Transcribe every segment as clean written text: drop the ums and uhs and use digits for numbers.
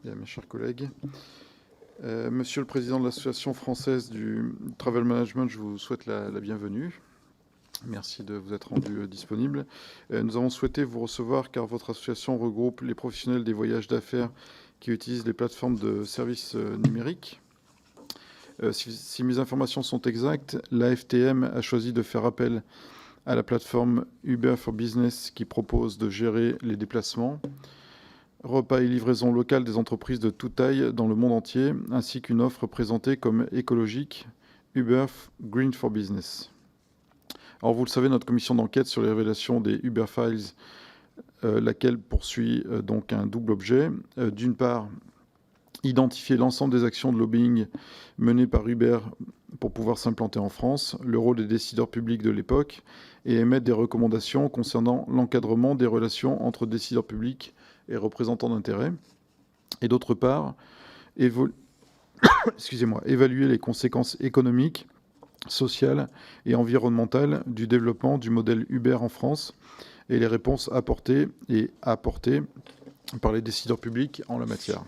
Bien, mes chers collègues. Monsieur le Président de l'Association française du Travel Management, je vous souhaite la bienvenue. Merci de vous être rendu disponible. Nous avons souhaité vous recevoir car votre association regroupe les professionnels des voyages d'affaires qui utilisent les plateformes de services numériques. Si mes informations sont exactes, l'AFTM a choisi de faire appel à la plateforme Uber for Business qui propose de gérer les déplacements, repas et livraison locale des entreprises de toute taille dans le monde entier, ainsi qu'une offre présentée comme écologique, Uber Green for Business. Alors vous le savez, notre commission d'enquête sur les révélations des Uber Files, laquelle poursuit donc un double objet. D'une part, identifier l'ensemble des actions de lobbying menées par Uber pour pouvoir s'implanter en France, le rôle des décideurs publics de l'époque, et émettre des recommandations concernant l'encadrement des relations entre décideurs publics et représentants d'intérêts. Et d'autre part, évaluer les conséquences économiques, sociales et environnementales du développement du modèle Uber en France et les réponses apportées par les décideurs publics en la matière.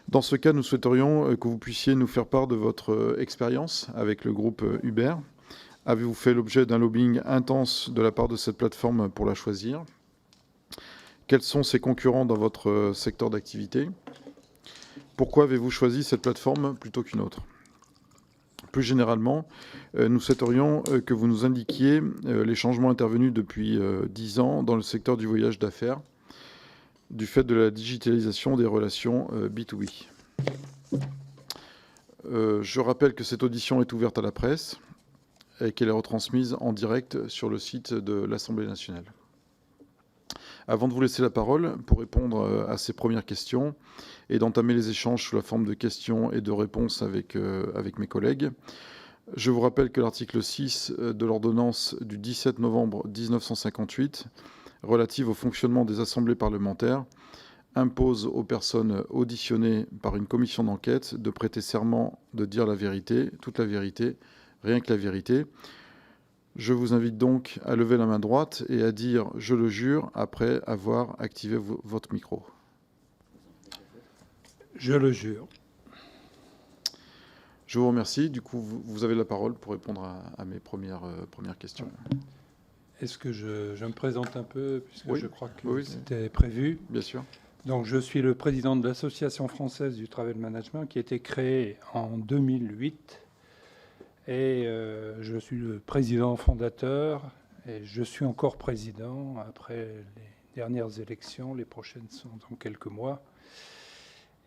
Dans ce cas, nous souhaiterions que vous puissiez nous faire part de votre expérience avec le groupe Uber. Avez-vous fait l'objet d'un lobbying intense de la part de cette plateforme pour la choisir ? Quels sont ses concurrents dans votre secteur d'activité ? Pourquoi avez-vous choisi cette plateforme plutôt qu'une autre ? Plus généralement, nous souhaiterions que vous nous indiquiez les changements intervenus depuis 10 ans dans le secteur du voyage d'affaires, du fait de la digitalisation des relations B2B. Je rappelle que cette audition est ouverte à la presse et qu'elle est retransmise en direct sur le site de l'Assemblée nationale. Avant de vous laisser la parole pour répondre à ces premières questions et d'entamer les échanges sous la forme de questions et de réponses avec mes collègues, je vous rappelle que l'article 6 de l'ordonnance du 17 novembre 1958 relative au fonctionnement des assemblées parlementaires impose aux personnes auditionnées par une commission d'enquête de prêter serment de dire la vérité, toute la vérité, rien que la vérité. Je vous invite donc à lever la main droite et à dire « je le jure » après avoir activé votre micro. Je le jure. Je vous remercie. Du coup, vous avez la parole pour répondre à mes premières questions. Est-ce que je me présente un peu, puisque oui. Je crois que oui, c'était prévu. Bien sûr. Donc, je suis le président de l'Association française du Travel Management, qui a été créée en 2008. Et je suis le président fondateur, et je suis encore président après les dernières élections. Les prochaines sont dans quelques mois.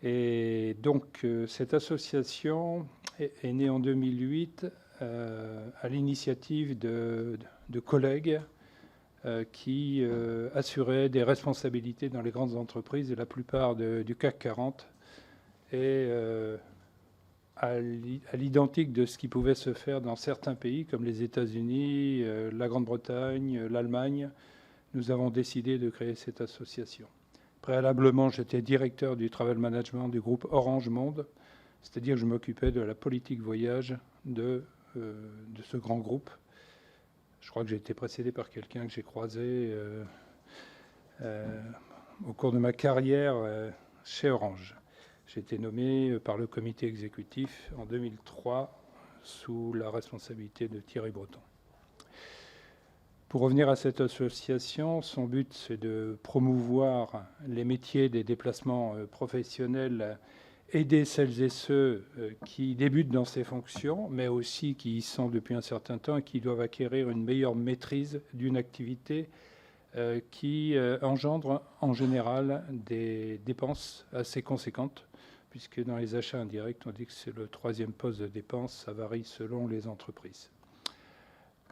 Et donc, cette association est née en 2008 à l'initiative de collègues qui assuraient des responsabilités dans les grandes entreprises, de la plupart du CAC 40, et à l'identique de ce qui pouvait se faire dans certains pays, comme les États-Unis, la Grande-Bretagne, l'Allemagne. Nous avons décidé de créer cette association. Préalablement, j'étais directeur du travel management du groupe Orange Monde, c'est-à-dire que je m'occupais de la politique voyage de ce grand groupe. Je crois que j'ai été précédé par quelqu'un que j'ai croisé au cours de ma carrière chez Orange. J'ai été nommé par le comité exécutif en 2003 sous la responsabilité de Thierry Breton. Pour revenir à cette association, son but, c'est de promouvoir les métiers des déplacements professionnels, aider celles et ceux qui débutent dans ces fonctions, mais aussi qui y sont depuis un certain temps et qui doivent acquérir une meilleure maîtrise d'une activité qui engendre en général des dépenses assez conséquentes, puisque dans les achats indirects, on dit que c'est le 3e poste de dépenses, ça varie selon les entreprises.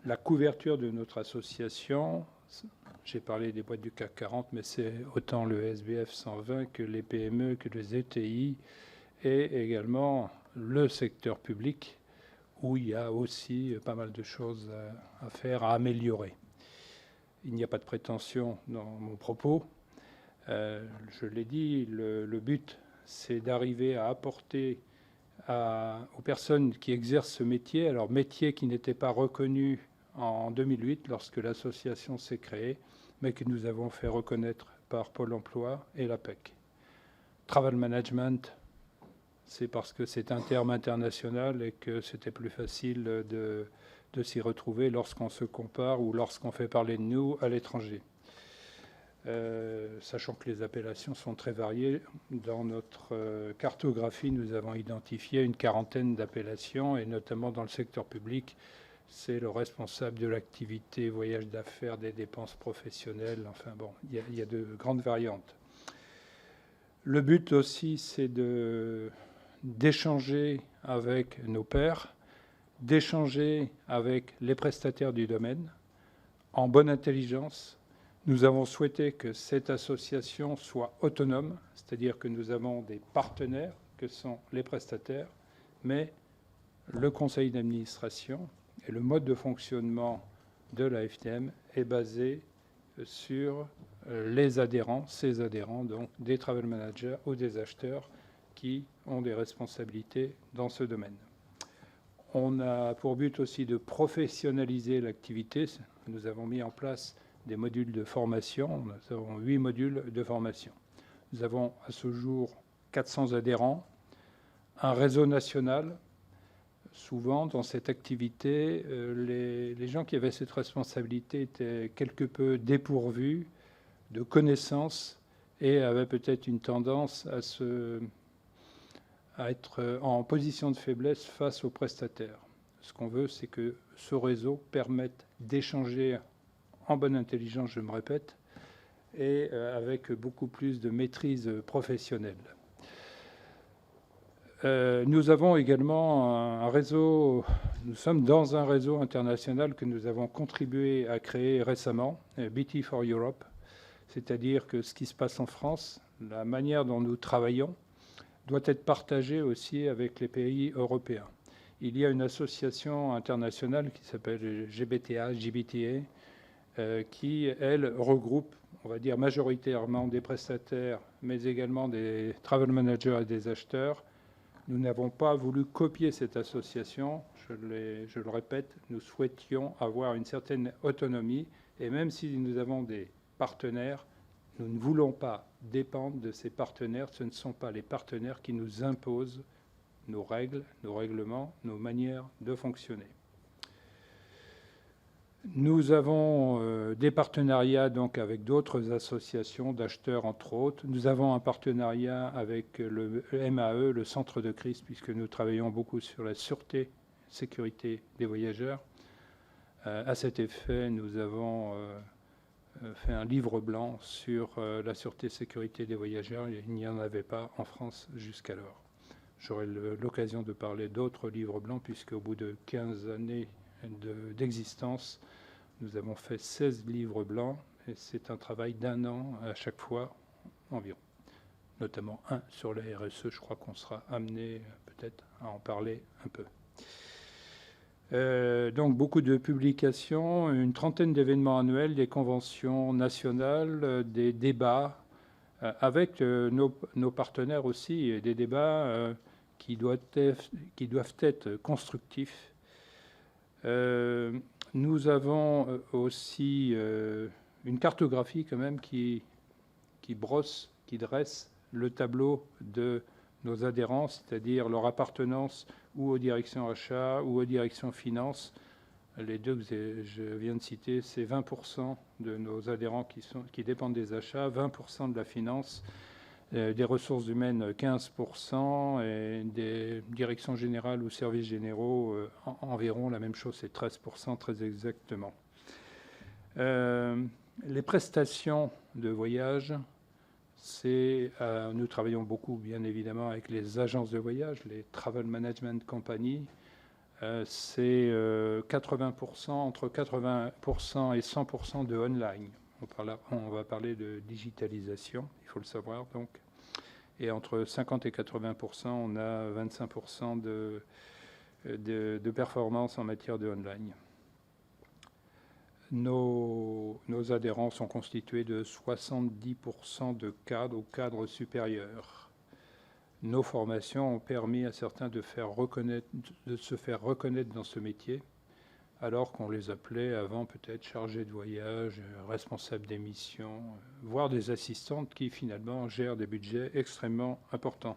La couverture de notre association, j'ai parlé des boîtes du CAC 40, mais c'est autant le SBF 120 que les PME, que les ETI, et également le secteur public, où il y a aussi pas mal de choses à faire, à améliorer. Il n'y a pas de prétention dans mon propos. Je l'ai dit, le but, c'est d'arriver à apporter aux personnes qui exercent ce métier, alors métier qui n'était pas reconnu en 2008 lorsque l'association s'est créée, mais que nous avons fait reconnaître par Pôle emploi et l'APEC. travel management, c'est parce que c'est un terme international et que c'était plus facile de s'y retrouver lorsqu'on se compare ou lorsqu'on fait parler de nous à l'étranger. Sachant que les appellations sont très variées, dans notre cartographie, nous avons identifié une quarantaine d'appellations, et notamment dans le secteur public, c'est le responsable de l'activité voyage d'affaires, des dépenses professionnelles. Enfin bon, il y a de grandes variantes. Le but aussi, c'est d'échanger avec nos pairs, d'échanger avec les prestataires du domaine, en bonne intelligence. Nous avons souhaité que cette association soit autonome, c'est-à-dire que nous avons des partenaires, que sont les prestataires, mais le conseil d'administration et le mode de fonctionnement de la FTM est basé sur les adhérents, ces adhérents, donc des travel managers ou des acheteurs qui ont des responsabilités dans ce domaine. On a pour but aussi de professionnaliser l'activité. Nous avons mis en place des modules de formation. Nous avons 8 modules de formation. Nous avons à ce jour 400 adhérents, un réseau national. Souvent, dans cette activité, les gens qui avaient cette responsabilité étaient quelque peu dépourvus de connaissances et avaient peut-être une tendance à être en position de faiblesse face aux prestataires. Ce qu'on veut, c'est que ce réseau permette d'échanger en bonne intelligence, je me répète, et avec beaucoup plus de maîtrise professionnelle. Nous avons également un réseau, nous sommes dans un réseau international que nous avons contribué à créer récemment, BT for Europe, c'est-à-dire que ce qui se passe en France, la manière dont nous travaillons, doit être partagée aussi avec les pays européens. Il y a une association internationale qui s'appelle GBTA, qui, elle, regroupe, on va dire, majoritairement des prestataires, mais également des travel managers et des acheteurs. Nous n'avons pas voulu copier cette association, je le répète, nous souhaitions avoir une certaine autonomie, et même si nous avons des partenaires, nous ne voulons pas dépendre de ces partenaires. Ce ne sont pas les partenaires qui nous imposent nos règles, nos règlements, nos manières de fonctionner. Nous avons des partenariats donc avec d'autres associations d'acheteurs, entre autres. Nous avons un partenariat avec le MAE, le centre de crise, puisque nous travaillons beaucoup sur la sûreté, sécurité des voyageurs. À cet effet, nous avons fait un livre blanc sur la sûreté, sécurité des voyageurs. Il n'y en avait pas en France jusqu'alors. J'aurai l'occasion de parler d'autres livres blancs, puisqu'au bout de 15 années d'existence, nous avons fait 16 livres blancs, et c'est un travail d'1 an à chaque fois environ. Notamment un sur la RSE, je crois qu'on sera amené peut-être à en parler un peu. Donc beaucoup de publications, une trentaine d'événements annuels, des conventions nationales, des débats avec nos partenaires aussi, et des débats qui doivent être constructifs. Nous avons aussi une cartographie quand même qui dresse le tableau de nos adhérents, c'est-à-dire leur appartenance ou aux directions achats ou aux directions finances. Les deux que je viens de citer, c'est 20% de nos adhérents qui dépendent des achats, 20% de la finance, des ressources humaines 15%, et des directions générales ou services généraux environ la même chose, c'est 13% très exactement. Les prestations de voyage, nous travaillons beaucoup bien évidemment avec les agences de voyage, les Travel Management Company. C'est 80%, entre 80% et 100% de online. On va parler de digitalisation, il faut le savoir donc. Et entre 50 et 80%, on a 25% de performance en matière de online. Nos adhérents sont constitués de 70% de cadres ou cadres supérieurs. Nos formations ont permis à certains de se faire reconnaître dans ce métier. alors qu'on les appelait avant peut-être chargés de voyage, responsables des missions, voire des assistantes qui finalement gèrent des budgets extrêmement importants.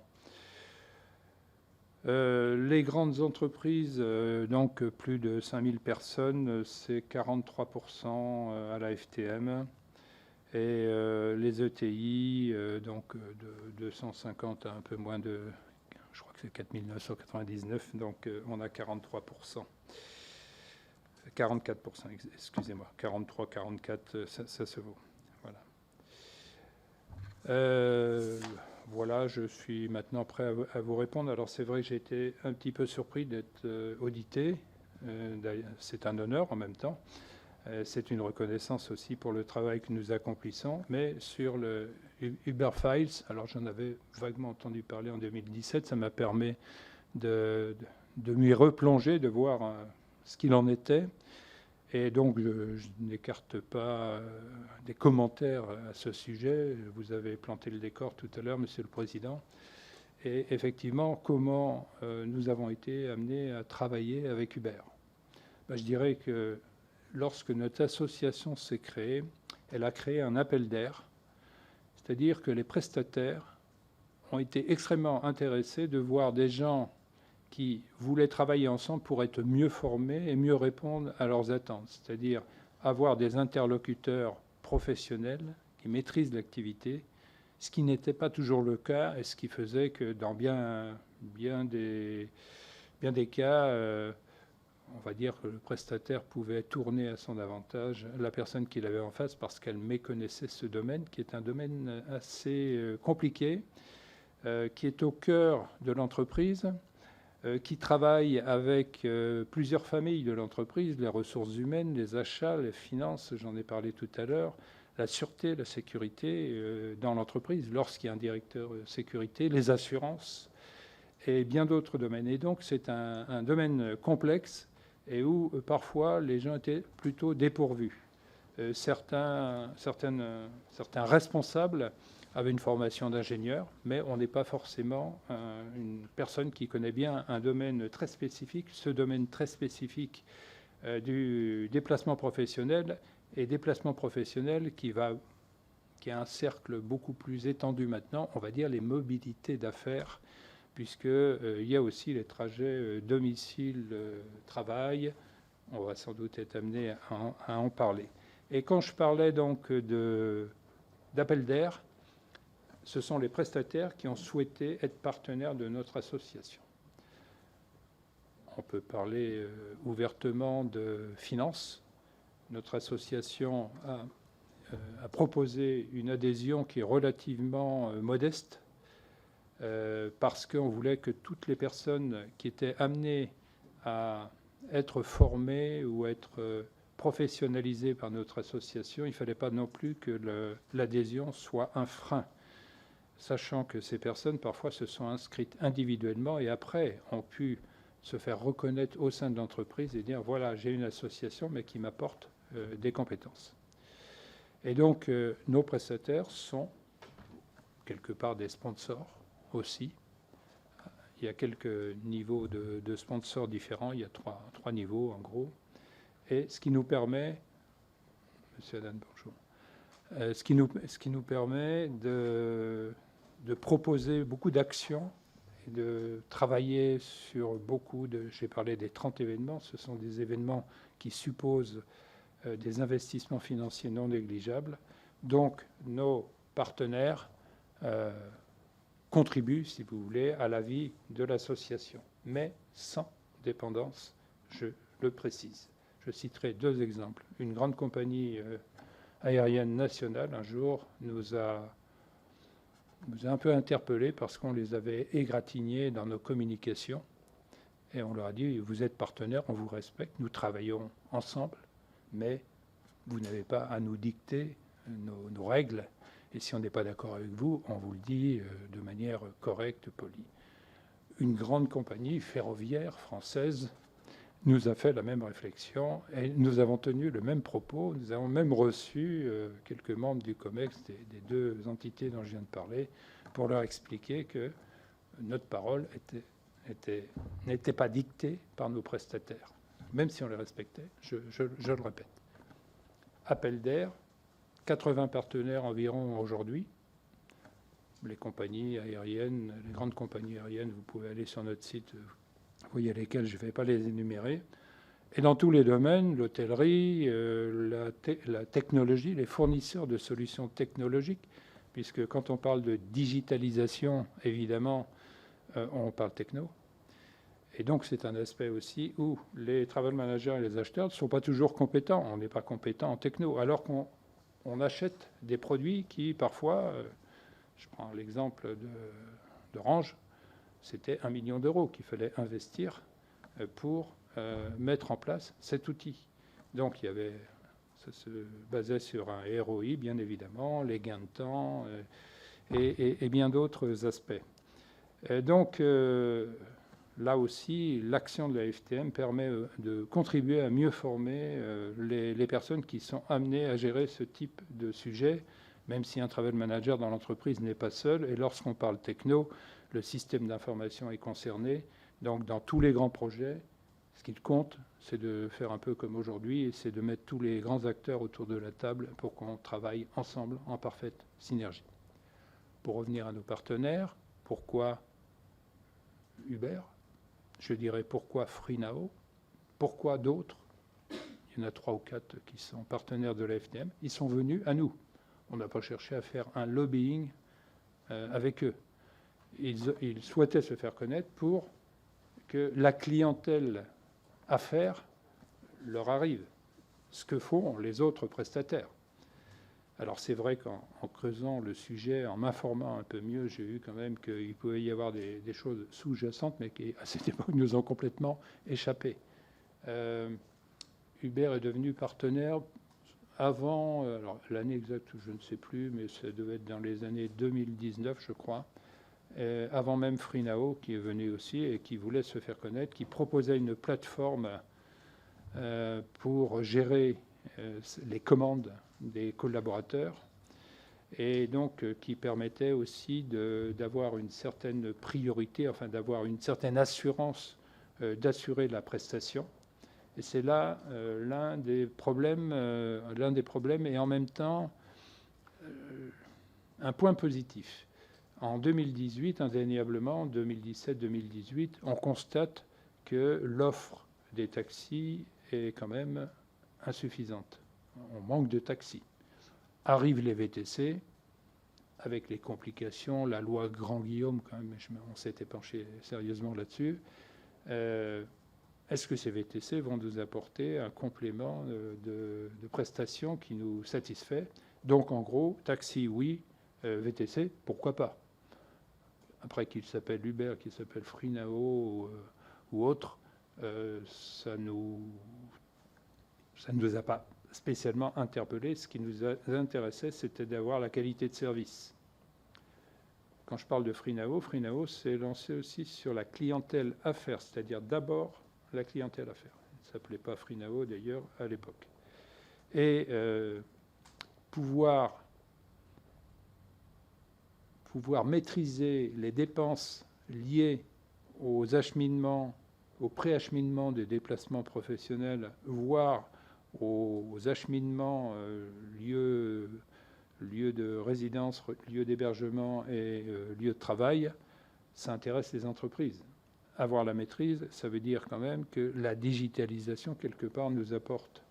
Les grandes entreprises, donc plus de 5000 personnes, c'est 43% à la FTM. Et les ETI, donc de 250 à un peu moins de, je crois que c'est 4999, donc on a 43%. 44%, excusez-moi. 43, 44, ça se vaut. Voilà. Voilà, je suis maintenant prêt à vous répondre. Alors c'est vrai que j'ai été un petit peu surpris d'être audité. C'est un honneur en même temps. C'est une reconnaissance aussi pour le travail que nous accomplissons. Mais sur le Uber Files, alors j'en avais vaguement entendu parler en 2017, ça m'a permis de m'y replonger, de voir ce qu'il en était. Et donc, je n'écarte pas des commentaires à ce sujet. Vous avez planté le décor tout à l'heure, Monsieur le Président. Et effectivement, comment nous avons été amenés à travailler avec Uber. Je dirais que lorsque notre association s'est créée, elle a créé un appel d'air, c'est-à-dire que les prestataires ont été extrêmement intéressés de voir des gens qui voulaient travailler ensemble pour être mieux formés et mieux répondre à leurs attentes, c'est-à-dire avoir des interlocuteurs professionnels qui maîtrisent l'activité, ce qui n'était pas toujours le cas et ce qui faisait que dans bien des cas, on va dire que le prestataire pouvait tourner à son avantage la personne qu'il avait en face parce qu'elle méconnaissait ce domaine, qui est un domaine assez compliqué, qui est au cœur de l'entreprise, qui travaille avec plusieurs familles de l'entreprise, les ressources humaines, les achats, les finances, j'en ai parlé tout à l'heure, la sûreté, la sécurité dans l'entreprise, lorsqu'il y a un directeur sécurité, les assurances et bien d'autres domaines. Et donc c'est un domaine complexe et où parfois les gens étaient plutôt dépourvus. Certains responsables avaient une formation d'ingénieur, mais on n'est pas forcément une personne qui connaît bien un domaine très spécifique. Ce domaine très spécifique du déplacement professionnel et déplacement professionnel qui a un cercle beaucoup plus étendu maintenant, on va dire les mobilités d'affaires, puisqu'il y a aussi les trajets domicile-travail. On va sans doute être amené à en parler. Et quand je parlais donc d'appel d'air, ce sont les prestataires qui ont souhaité être partenaires de notre association. On peut parler ouvertement de finances. Notre association a proposé une adhésion qui est relativement modeste parce qu'on voulait que toutes les personnes qui étaient amenées à être formées ou être professionnalisées par notre association, il ne fallait pas non plus que l'adhésion soit un frein, sachant que ces personnes parfois se sont inscrites individuellement et après ont pu se faire reconnaître au sein de l'entreprise et dire voilà, j'ai une association mais qui m'apporte des compétences. Et donc nos prestataires sont quelque part des sponsors aussi. Il y a quelques niveaux de sponsors différents, il y a trois niveaux en gros. Et ce qui nous permet, Monsieur Adan, bonjour, ce qui nous permet de proposer beaucoup d'actions et de travailler sur beaucoup de... J'ai parlé des 30 événements, ce sont des événements qui supposent des investissements financiers non négligeables. Donc, nos partenaires contribuent, si vous voulez, à la vie de l'association, mais sans dépendance, je le précise. Je citerai deux exemples. Une grande compagnie aérienne nationale, un jour, nous a un peu interpellés parce qu'on les avait égratignés dans nos communications. Et on leur a dit, vous êtes partenaires, on vous respecte, nous travaillons ensemble, mais vous n'avez pas à nous dicter nos règles. Et si on n'est pas d'accord avec vous, on vous le dit de manière correcte, polie. Une grande compagnie ferroviaire française nous a fait la même réflexion et nous avons tenu le même propos. Nous avons même reçu quelques membres du COMEX des deux entités dont je viens de parler pour leur expliquer que notre parole n'était pas dictée par nos prestataires. même si on les respectait, je le répète. Appel d'air, 80 partenaires environ aujourd'hui. Les compagnies aériennes, les grandes compagnies aériennes, vous pouvez aller sur notre site, vous voyez lesquelles, je ne vais pas les énumérer. Et dans tous les domaines, l'hôtellerie, la technologie, les fournisseurs de solutions technologiques, puisque quand on parle de digitalisation, évidemment, on parle techno. Et donc, c'est un aspect aussi où les travel managers et les acheteurs ne sont pas toujours compétents. On n'est pas compétent en techno, alors qu'on achète des produits qui, parfois, je prends l'exemple d'Orange, c'était 1 million d'euros qu'il fallait investir pour mettre en place cet outil. Donc, ça se basait sur un ROI, bien évidemment, les gains de temps et bien d'autres aspects. Donc, là aussi, l'action de la FTM permet de contribuer à mieux former les personnes qui sont amenées à gérer ce type de sujet, même si un travel manager dans l'entreprise n'est pas seul. Et lorsqu'on parle techno, le système d'information est concerné. Donc, dans tous les grands projets, ce qu'il compte, c'est de faire un peu comme aujourd'hui, et c'est de mettre tous les grands acteurs autour de la table pour qu'on travaille ensemble en parfaite synergie. Pour revenir à nos partenaires, pourquoi Uber ? Je dirais pourquoi FreeNow ? Pourquoi d'autres ? Il y en a 3 ou 4 qui sont partenaires de la FTM. Ils sont venus à nous. On n'a pas cherché à faire un lobbying avec eux. Ils souhaitaient se faire connaître pour que la clientèle affaires leur arrive, ce que font les autres prestataires. Alors c'est vrai qu'en creusant le sujet, en m'informant un peu mieux, j'ai vu quand même qu'il pouvait y avoir des choses sous-jacentes, mais qui, à cette époque, nous ont complètement échappé. Uber est devenu partenaire avant, alors l'année exacte, je ne sais plus, mais ça devait être dans les années 2019, je crois, avant même FreeNow, qui est venu aussi et qui voulait se faire connaître, qui proposait une plateforme pour gérer les commandes des collaborateurs, et donc qui permettait aussi d'avoir une certaine priorité, enfin d'avoir une certaine assurance d'assurer la prestation. Et c'est là l'un des problèmes et en même temps un point positif. En 2018, indéniablement, 2017-2018, on constate que l'offre des taxis est quand même insuffisante. On manque de taxis. Arrivent les VTC, avec les complications, la loi Grand-Guillaume, quand même, on s'était penché sérieusement là-dessus. Est-ce que ces VTC vont nous apporter un complément de prestations qui nous satisfait ? Donc, en gros, taxi, oui, VTC, pourquoi pas ? Après qu'il s'appelle Uber, qu'il s'appelle FreeNow ou autre, ça ne nous a pas spécialement interpellés. Ce qui nous intéressait, c'était d'avoir la qualité de service. Quand je parle de FreeNow s'est lancé aussi sur la clientèle affaires, c'est-à-dire d'abord la clientèle affaires. Il ne s'appelait pas FreeNow d'ailleurs à l'époque. Et pouvoir maîtriser les dépenses liées aux acheminements, au préacheminement des déplacements professionnels, voire aux acheminements lieux de résidence, lieux d'hébergement et lieux de travail, ça intéresse les entreprises. Avoir la maîtrise, ça veut dire quand même que la digitalisation, quelque part, nous apporte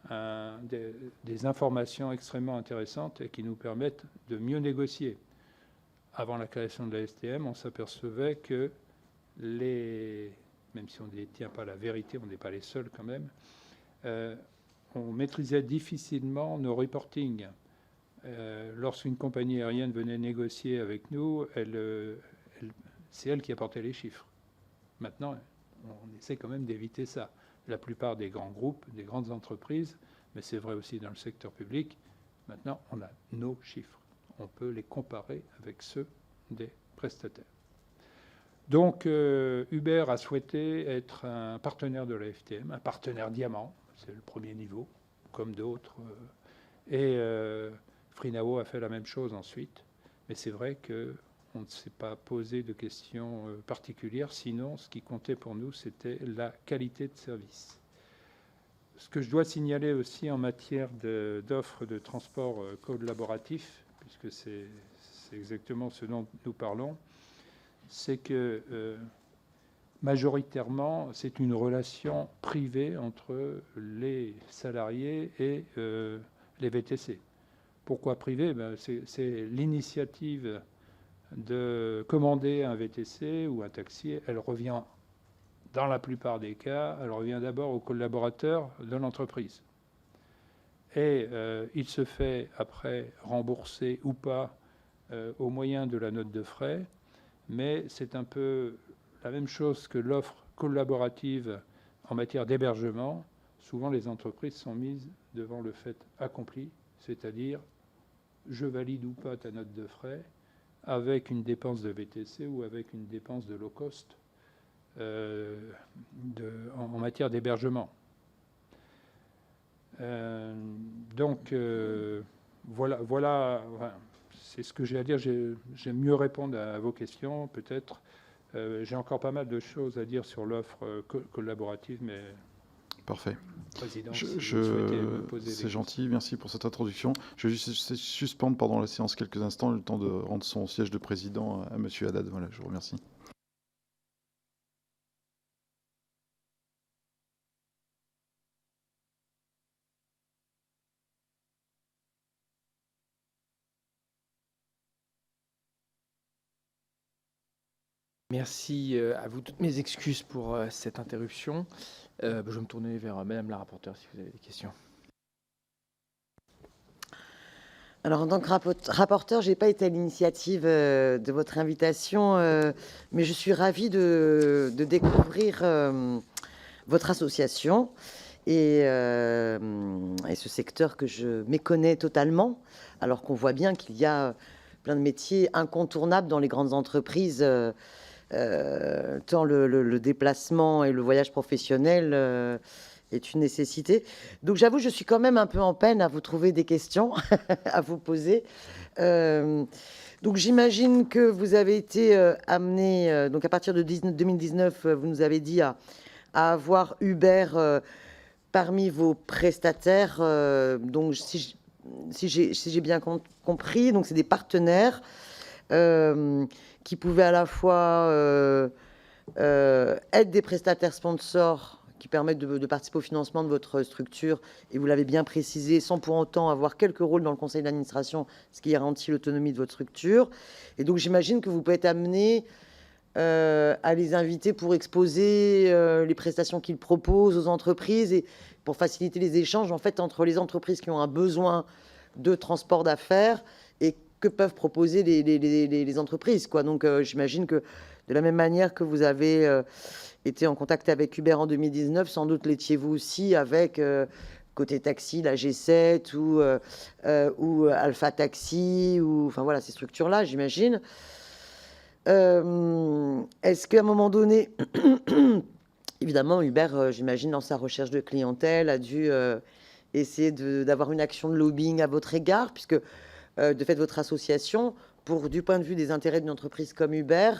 des informations extrêmement intéressantes et qui nous permettent de mieux négocier. Avant la création de la STM, on s'apercevait que même si on ne détient pas la vérité, on n'est pas les seuls quand même, on maîtrisait difficilement nos reportings. Lorsqu'une compagnie aérienne venait négocier avec nous, c'est elle qui apportait les chiffres. Maintenant, on essaie quand même d'éviter ça. La plupart des grands groupes, des grandes entreprises, mais c'est vrai aussi dans le secteur public, maintenant on a nos chiffres. On peut les comparer avec ceux des prestataires. Donc Uber a souhaité être un partenaire de la FTM, un partenaire diamant, c'est le premier niveau, comme d'autres. Et FreeNow a fait la même chose ensuite. Mais c'est vrai qu'on ne s'est pas posé de questions particulières, sinon ce qui comptait pour nous, c'était la qualité de service. ce que je dois signaler aussi en matière d'offres de transport collaboratif, puisque c'est exactement ce dont nous parlons, c'est que majoritairement, c'est une relation privée entre les salariés et les VTC. Pourquoi privé? C'est l'initiative de commander un VTC ou un taxi. Elle revient, dans la plupart des cas, elle revient d'abord aux collaborateurs de l'entreprise. Et il se fait après rembourser ou pas au moyen de la note de frais, mais c'est un peu la même chose que l'offre collaborative en matière d'hébergement. Souvent, les entreprises sont mises devant le fait accompli, c'est-à-dire je valide ou pas ta note de frais avec une dépense de VTC ou avec une dépense de low cost en matière d'hébergement. Donc, voilà, c'est ce que j'ai à dire. J'aime mieux répondre à vos questions, peut-être. J'ai encore pas mal de choses à dire sur l'offre collaborative, mais... Parfait. Président, si vous souhaitez me poser c'est gentil, merci pour cette introduction. Je vais juste suspendre pendant la séance quelques instants, le temps de rendre son siège de président à Monsieur Haddad. Voilà, je vous remercie. Merci à vous. Toutes mes excuses pour cette interruption. Je vais me tourner vers Madame la rapporteure si vous avez des questions. Alors, en tant que rapporteur, je n'ai pas été à l'initiative de votre invitation, mais je suis ravie de découvrir votre association et ce secteur que je méconnais totalement, alors qu'on voit bien qu'il y a plein de métiers incontournables dans les grandes entreprises, tant le déplacement et le voyage professionnel est une nécessité. Donc j'avoue, je suis quand même un peu en peine à vous trouver des questions à vous poser. Donc j'imagine que vous avez été amené, donc à partir de 2019, vous nous avez dit à avoir Uber parmi vos prestataires. Donc si j'ai bien compris, donc c'est des partenaires qui pouvaient à la fois être des prestataires sponsors qui permettent de participer au financement de votre structure, et vous l'avez bien précisé, sans pour autant avoir quelques rôles dans le conseil d'administration, ce qui garantit l'autonomie de votre structure. Et donc j'imagine que vous pouvez être amené à les inviter pour exposer les prestations qu'ils proposent aux entreprises et pour faciliter les échanges en fait entre les entreprises qui ont un besoin de transport d'affaires et que peuvent proposer les entreprises, quoi. Donc j'imagine que de la même manière que vous avez été en contact avec Uber en 2019, sans doute l'étiez-vous aussi avec côté taxi, la G7 ou Alpha Taxi, ou enfin voilà ces structures-là, j'imagine. Est-ce qu'à un moment donné, évidemment, Uber, j'imagine, dans sa recherche de clientèle, a dû essayer d'avoir une action de lobbying à votre égard, puisque de fait, votre association, du point de vue des intérêts d'une entreprise comme Uber,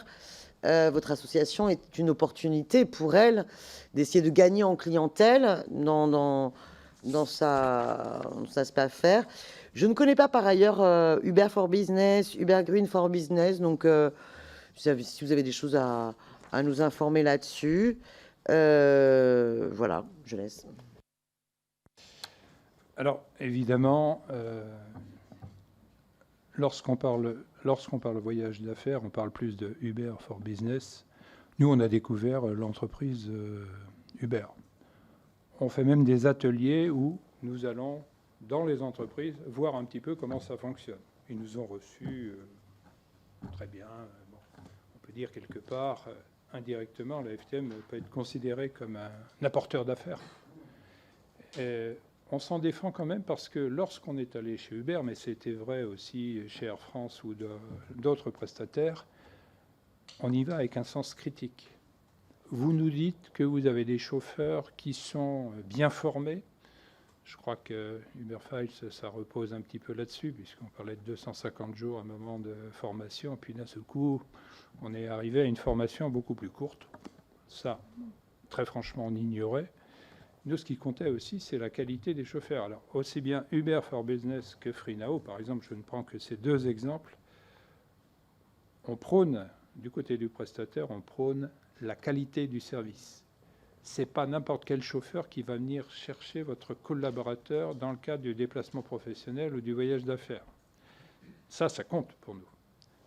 votre association est une opportunité pour elle d'essayer de gagner en clientèle dans sa affaire. Je ne connais pas par ailleurs Uber for Business, Uber Green for Business, donc si vous avez des choses à nous informer là-dessus, voilà, je laisse. Alors, évidemment, lorsqu'on parle voyage d'affaires, on parle plus de Uber for Business. Nous, on a découvert l'entreprise Uber. On fait même des ateliers où nous allons, dans les entreprises, voir un petit peu comment ça fonctionne. Ils nous ont reçus très bien. Bon, on peut dire quelque part, indirectement, la FTM peut être considérée comme un apporteur d'affaires. On s'en défend quand même parce que lorsqu'on est allé chez Uber, mais c'était vrai aussi chez Air France ou d'autres prestataires, on y va avec un sens critique. Vous nous dites que vous avez des chauffeurs qui sont bien formés. Je crois que Uber Files, ça repose un petit peu là-dessus, puisqu'on parlait de 250 jours à un moment de formation, puis d'un seul coup, on est arrivé à une formation beaucoup plus courte. Ça, très franchement, on ignorait. Nous, ce qui comptait aussi, c'est la qualité des chauffeurs. Alors, aussi bien Uber for Business que FreeNow, par exemple, je ne prends que ces deux exemples, on prône, du côté du prestataire, on prône la qualité du service. Ce n'est pas n'importe quel chauffeur qui va venir chercher votre collaborateur dans le cadre du déplacement professionnel ou du voyage d'affaires. Ça compte pour nous.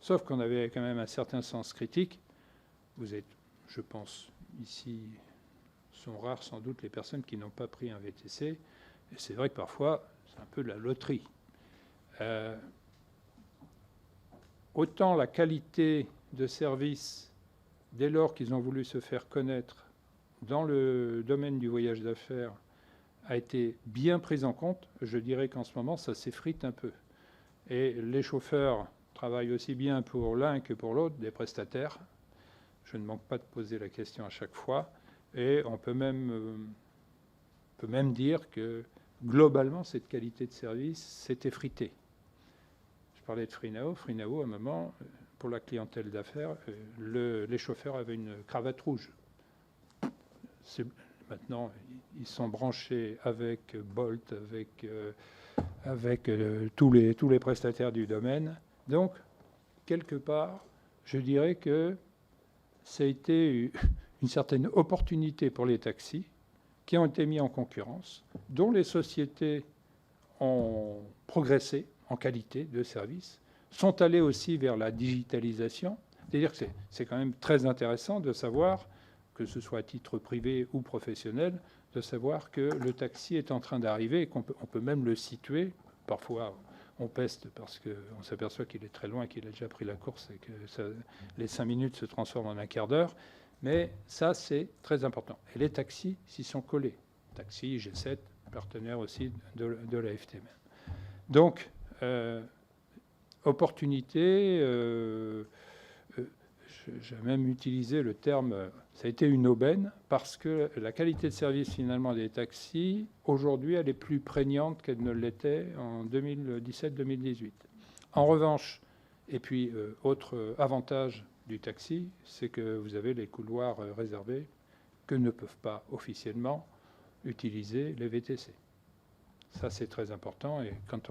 Sauf qu'on avait quand même un certain sens critique. Vous êtes, je pense, ici, sont rares sans doute les personnes qui n'ont pas pris un VTC. Et c'est vrai que parfois, c'est un peu de la loterie. Autant la qualité de service, dès lors qu'ils ont voulu se faire connaître dans le domaine du voyage d'affaires, a été bien prise en compte, je dirais qu'en ce moment, ça s'effrite un peu. Et les chauffeurs travaillent aussi bien pour l'un que pour l'autre, des prestataires. Je ne manque pas de poser la question à chaque fois. Et on peut même dire que, globalement, cette qualité de service s'est effritée. Je parlais de FreeNow. FreeNow, à un moment, pour la clientèle d'affaires, les chauffeurs avaient une cravate rouge. Maintenant, ils sont branchés avec Bolt, avec tous les prestataires du domaine. Donc, quelque part, je dirais que ça a été une certaine opportunité pour les taxis qui ont été mis en concurrence, dont les sociétés ont progressé en qualité de service, sont allées aussi vers la digitalisation. C'est-à-dire que c'est quand même très intéressant de savoir, que ce soit à titre privé ou professionnel, de savoir que le taxi est en train d'arriver et qu'on peut même le situer. Parfois, on peste parce qu'on s'aperçoit qu'il est très loin, qu'il a déjà pris la course et que les 5 minutes se transforment en un quart d'heure. Mais ça, c'est très important. Et les taxis s'y sont collés. Taxi, G7, partenaire aussi de la FTM. Donc, opportunité, j'ai même utilisé le terme, ça a été une aubaine, parce que la qualité de service finalement des taxis, aujourd'hui, elle est plus prégnante qu'elle ne l'était en 2017-2018. En revanche, et puis autre avantage du taxi, c'est que vous avez les couloirs réservés que ne peuvent pas officiellement utiliser les VTC. Ça, c'est très important. Et quand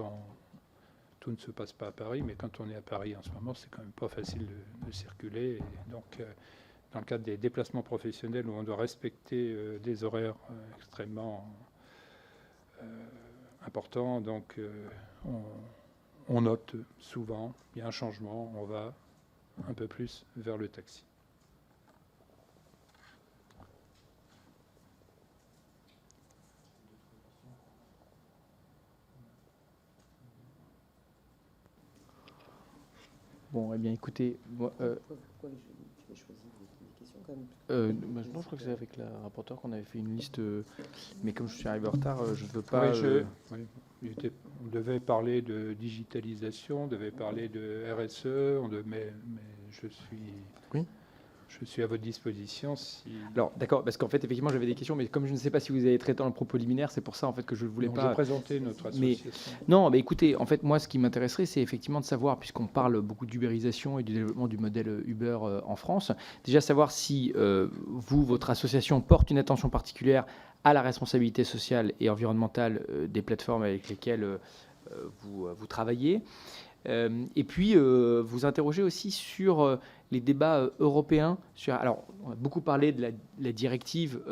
tout ne se passe pas à Paris, mais quand on est à Paris en ce moment, c'est quand même pas facile de circuler. Et donc, dans le cadre des déplacements professionnels où on doit respecter des horaires extrêmement importants, donc on note souvent, il y a un changement, on va un peu plus vers le taxi. Bon, eh bien, écoutez, moi, Pourquoi tu as choisi les questions quand même non, je crois que c'est avec la rapporteure qu'on avait fait une liste, mais comme je suis arrivé en retard, je ne veux pas... On devait parler de digitalisation, on devait parler de RSE, mais je suis à votre disposition. Alors, d'accord, parce qu'en fait, effectivement, j'avais des questions, mais comme je ne sais pas si vous avez traité dans le propos liminaire, c'est pour ça en fait que je ne voulais pas... J'ai présenté notre association. Non, mais écoutez, en fait, moi, ce qui m'intéresserait, c'est effectivement de savoir, puisqu'on parle beaucoup d'ubérisation et du développement du modèle Uber en France, déjà savoir si votre association porte une attention particulière à la responsabilité sociale et environnementale des plateformes avec lesquelles vous travaillez. Et puis, vous interrogez aussi sur les débats européens. Alors, on a beaucoup parlé de la directive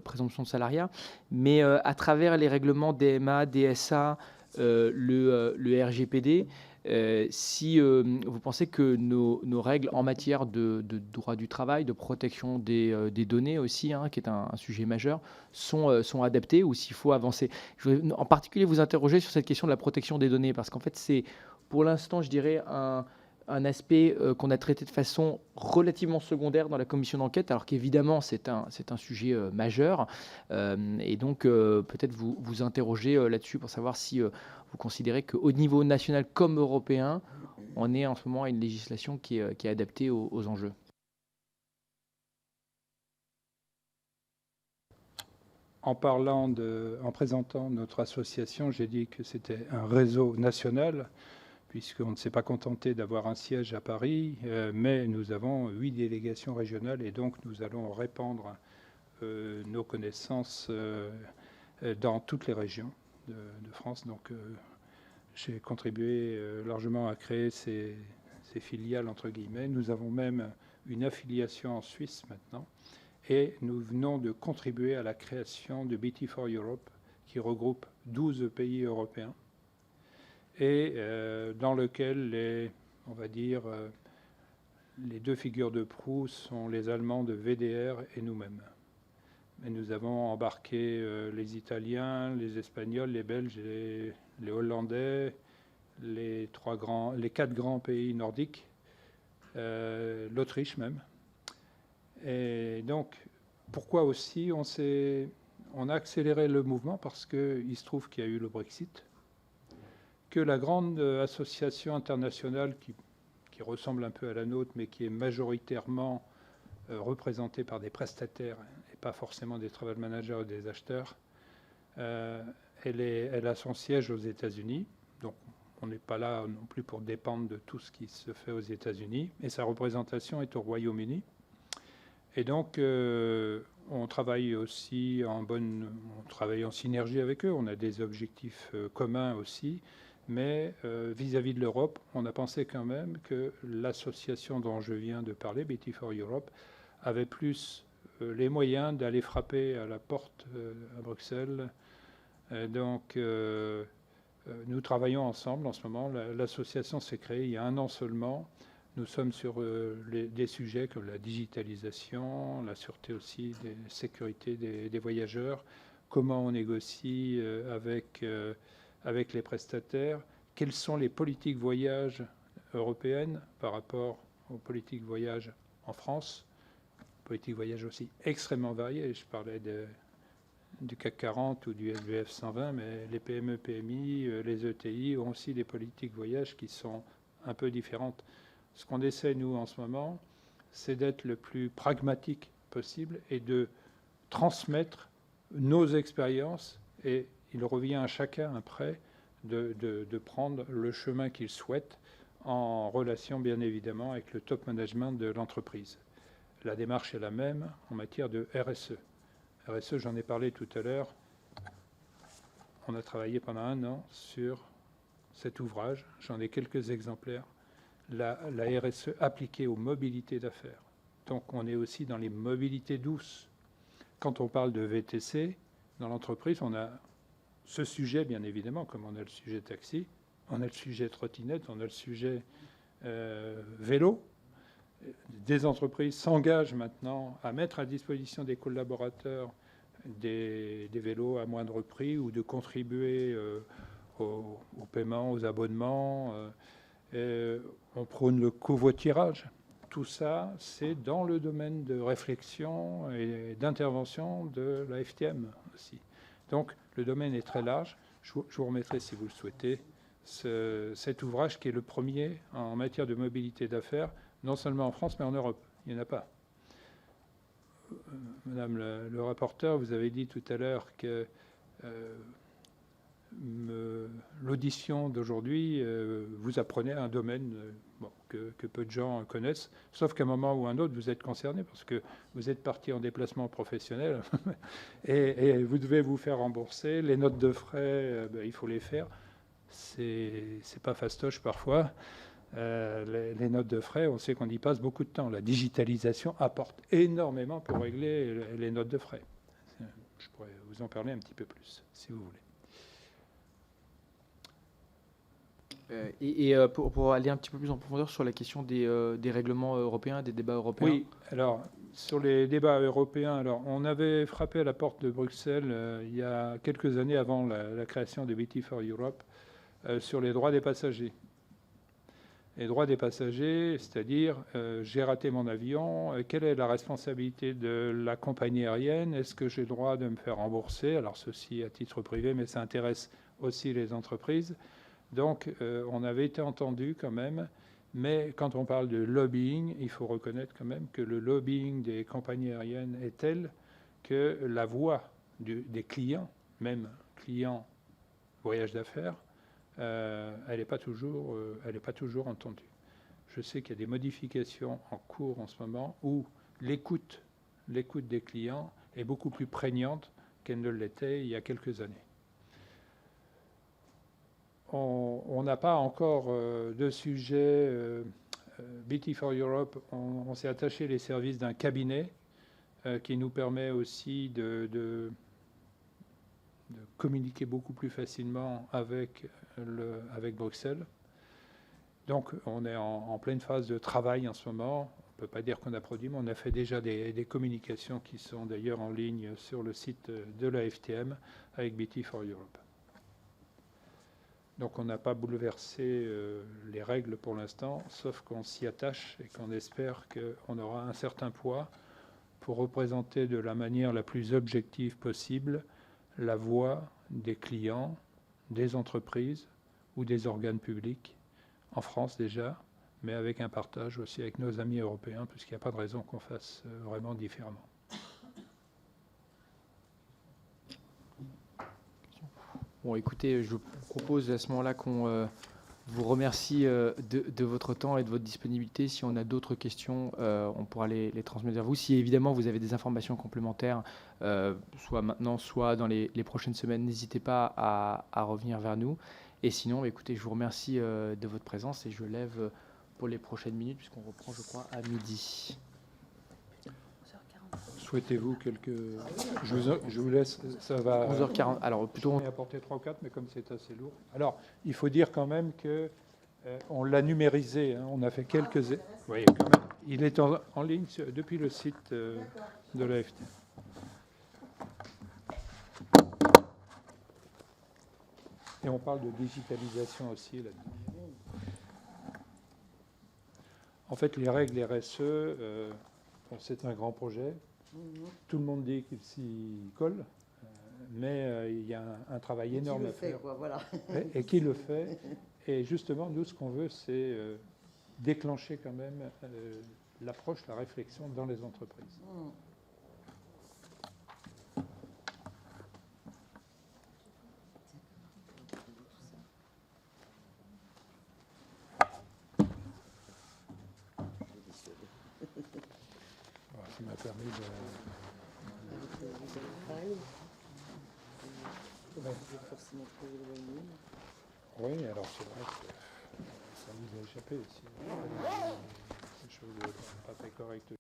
présomption de salariat, mais à travers les règlements DMA, DSA, le RGPD, si vous pensez que nos règles en matière de droit du travail, de protection des données aussi, qui est un sujet majeur, sont adaptées ou s'il faut avancer. Je voudrais en particulier vous interroger sur cette question de la protection des données, parce qu'en fait, c'est pour l'instant, je dirais, un aspect qu'on a traité de façon relativement secondaire dans la commission d'enquête, alors qu'évidemment, c'est un sujet majeur. Et donc, peut-être vous interroger là-dessus pour savoir si vous considérez qu'au niveau national comme européen, on est en ce moment à une législation qui est adaptée aux enjeux. En présentant notre association, j'ai dit que c'était un réseau national, puisqu'on ne s'est pas contenté d'avoir un siège à Paris, mais nous avons 8 délégations régionales et donc nous allons répandre nos connaissances dans toutes les régions de France. Donc, j'ai contribué largement à créer ces filiales, entre guillemets. Nous avons même une affiliation en Suisse maintenant. Et nous venons de contribuer à la création de BT4 Europe, qui regroupe 12 pays européens, et dans lequel on va dire, les deux figures de proue sont les Allemands de VDR et nous-mêmes. Mais nous avons embarqué les Italiens, les Espagnols, les Belges, les Hollandais, les 4 grands pays nordiques, l'Autriche même. Et donc, pourquoi aussi on a accéléré le mouvement? Parce qu'il se trouve qu'il y a eu le Brexit, que la grande association internationale qui ressemble un peu à la nôtre, mais qui est majoritairement représentée par des prestataires et pas forcément des travel managers ou des acheteurs, elle a son siège aux États-Unis. Donc, on n'est pas là non plus pour dépendre de tout ce qui se fait aux États-Unis. Et sa représentation est au Royaume-Uni. Et donc, on travaille aussi on travaille en synergie avec eux. On a des objectifs communs aussi. Mais vis-à-vis de l'Europe, on a pensé quand même que l'association dont je viens de parler, BT4 Europe, avait plus les moyens d'aller frapper à la porte à Bruxelles. Donc, nous travaillons ensemble en ce moment. L'association s'est créée il y a 1 an seulement. Nous sommes sur des sujets comme la digitalisation, la sûreté aussi, des sécurités des voyageurs, comment on négocie avec les prestataires, quelles sont les politiques voyage européennes par rapport aux politiques voyage en France, politiques voyage aussi extrêmement variées. Je parlais du CAC 40 ou du SBF 120, mais les PME, PMI, les ETI ont aussi des politiques voyage qui sont un peu différentes. Ce qu'on essaie, nous, en ce moment, c'est d'être le plus pragmatique possible et de transmettre nos expériences, et il revient à chacun après de prendre le chemin qu'il souhaite en relation, bien évidemment, avec le top management de l'entreprise. La démarche est la même en matière de RSE. RSE, j'en ai parlé tout à l'heure. On a travaillé pendant 1 an sur cet ouvrage. J'en ai quelques exemplaires. La RSE appliquée aux mobilités d'affaires. Donc, on est aussi dans les mobilités douces. Quand on parle de VTC, dans l'entreprise, on a ce sujet, bien évidemment, comme on a le sujet taxi, on a le sujet trottinette, on a le sujet vélo. Des entreprises s'engagent maintenant à mettre à disposition des collaborateurs des vélos à moindre prix ou de contribuer au paiement, aux abonnements. On prône le covoiturage. Tout ça, c'est dans le domaine de réflexion et d'intervention de la FTM aussi. Donc, le domaine est très large. Je vous remettrai, si vous le souhaitez, cet ouvrage qui est le premier en matière de mobilité d'affaires, non seulement en France, mais en Europe. Il n'y en a pas. Madame le rapporteur, vous avez dit tout à l'heure que l'audition d'aujourd'hui, vous apprenez un domaine que peu de gens connaissent, sauf qu'à un moment ou un autre, vous êtes concerné parce que vous êtes parti en déplacement professionnel et vous devez vous faire rembourser. Les notes de frais, il faut les faire. C'est pas fastoche parfois. Les notes de frais, on sait qu'on y passe beaucoup de temps. La digitalisation apporte énormément pour régler les notes de frais. Je pourrais vous en parler un petit peu plus, si vous voulez. Pour aller un petit peu plus en profondeur sur la question des règlements européens, des débats européens. Oui, alors sur les débats européens, alors on avait frappé à la porte de Bruxelles il y a quelques années avant la création de BT4 Europe sur les droits des passagers. Les droits des passagers, c'est-à-dire j'ai raté mon avion, quelle est la responsabilité de la compagnie aérienne? Est-ce que j'ai le droit de me faire rembourser? Alors ceci à titre privé, mais ça intéresse aussi les entreprises. Donc, on avait été entendu quand même, mais quand on parle de lobbying, il faut reconnaître quand même que le lobbying des compagnies aériennes est tel que la voix des clients, même clients voyage d'affaires, elle n'est pas toujours entendue. Je sais qu'il y a des modifications en cours en ce moment où l'écoute des clients est beaucoup plus prégnante qu'elle ne l'était il y a quelques années. On n'a pas encore de sujet. BT4Europe, on s'est attaché les services d'un cabinet qui nous permet aussi de communiquer beaucoup plus facilement avec Bruxelles. Donc on est en pleine phase de travail en ce moment. On ne peut pas dire qu'on a produit, mais on a fait déjà des communications qui sont d'ailleurs en ligne sur le site de la FTM avec BT4Europe. Donc on n'a pas bouleversé les règles pour l'instant, sauf qu'on s'y attache et qu'on espère qu'on aura un certain poids pour représenter de la manière la plus objective possible la voix des clients, des entreprises ou des organes publics, en France déjà, mais avec un partage aussi avec nos amis européens, puisqu'il n'y a pas de raison qu'on fasse vraiment différemment. Bon, écoutez, je vous propose à ce moment-là qu'on vous remercie de votre temps et de votre disponibilité. Si on a d'autres questions, on pourra les transmettre vers vous. Si évidemment vous avez des informations complémentaires, soit maintenant, soit dans les prochaines semaines, n'hésitez pas à revenir vers nous. Et sinon, écoutez, je vous remercie de votre présence et je lève pour les prochaines minutes, puisqu'on reprend, je crois, à midi. Souhaitez-vous quelques... Je vous laisse, ça va... 11h40, alors plutôt... On a apporté 3 ou 4, mais comme c'est assez lourd. Alors, il faut dire quand même qu'on l'a numérisé, hein, on a fait quelques... Oui, quand même. Il est en ligne depuis le site de l'AFT. Et on parle de digitalisation aussi là-dedans. En fait, les règles RSE, c'est un grand projet. Tout le monde dit qu'il s'y colle, mais il y a un travail énorme à faire. Voilà. Et qui le fait. Et justement, nous, ce qu'on veut, c'est déclencher quand même l'approche, la réflexion dans les entreprises. Ça m'a permis de... Oui, alors c'est vrai que ça nous a échappé aussi. Ces choses pas très correctes.